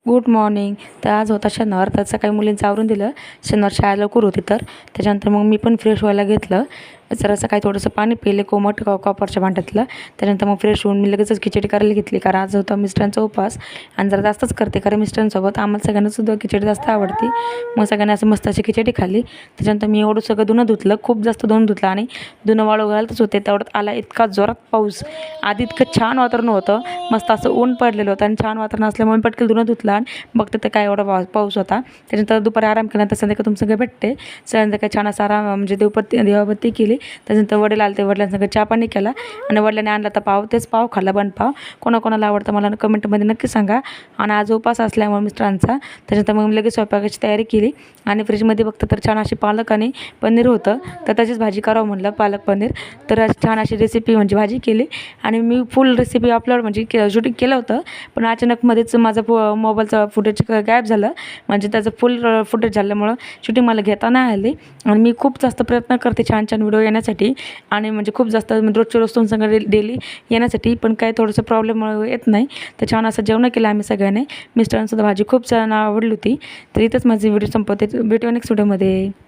Good morning. तर आज होता शनिवार, तर सकाळी मुलींचं आवरून दिलं. शनिवार शाळा लवकर होती, तर त्याच्यानंतर मग मी पण फ्रेश व्हायला घेतलं. जरासं काही थोडंसं पाणी पिले कोमट कॉपरच्या भांड्यातलं. त्याच्यानंतर मग फ्रेश होऊन मी लगेचच खिचडी करायला घेतली, कारण आज होता मिस्टरांचा उपवास आणि जरा जास्तच करते, कारण मिस्टरांसोबत आम्हाला सगळ्यांना सुद्धा खिचडी जास्त आवडते. मग सगळ्यांनी असं मस्त अशी खिचडी खाल्ली. त्याच्यानंतर मी एवढं सगळं धुणं धुतलं, खूप जास्त धुणं धुतलं आणि धुणं वाळू घालतच होते, तेवढ्यात आला इतका जोरात पाऊस. आधी इतकं छान वातावरण होतं, मस्त असं ऊन पडलेलं होतं आणि छान वातावरण असल्यामुळे पटकन धुणं धुतलं आणि बघते तर काय एवढा पाऊस होता. त्याच्यानंतर दुपारी आराम केला, तर संध्याकाळी तुमचं सगळं भेटते. संध्याकाळी छान असा आराम म्हणजे देवाबत्ती केली. त्याच्यानंतर वडील आले, ते वडिलांसंग चहा पाणी केला आणि वडिलांनी आणला तर पाव, तेच पाव खाल्ला, बन पाव. कोणाकोणाला आवडतं मला कमेंटमध्ये नक्की सांगा. आणि आज उपास असल्यामुळे मिस्टरांचा, त्याच्यानंतर मग मी लगेच स्वयंपाकाची तयारी केली आणि फ्रीजमध्ये बघतं तर छान अशी पालक आणि पनीर होतं, तर त्याचीच भाजी करावं म्हणलं, पालक पनीर. तर छान अशी रेसिपी म्हणजे भाजी केली आणि मी फुल रेसिपी अपलोड म्हणजे शूटिंग केलं होतं, पण अचानकमध्येच माझं मोबाईलचं फुटेज गायब झालं. म्हणजे त्याचं फुल फुटेज झाल्यामुळं शूटिंग मला घेता नाही आली. आणि मी खूप जास्त प्रयत्न करते छान छान व्हिडिओ येण्यासाठी आणि म्हणजे खूप जास्त रोजच्या रोज तुमच्याकडे डेली येण्यासाठी, पण काही थोडंसं प्रॉब्लेममुळे येत नाही. तर छान असं जेवण केलं आम्ही सगळ्यांनी. मिस्टरांसुद्धा भाजी खूप छान आवडली होती. तर इथंच माझी व्हिडिओ संपवते. भेटूया नेक्स्ट व्हिडिओमध्ये.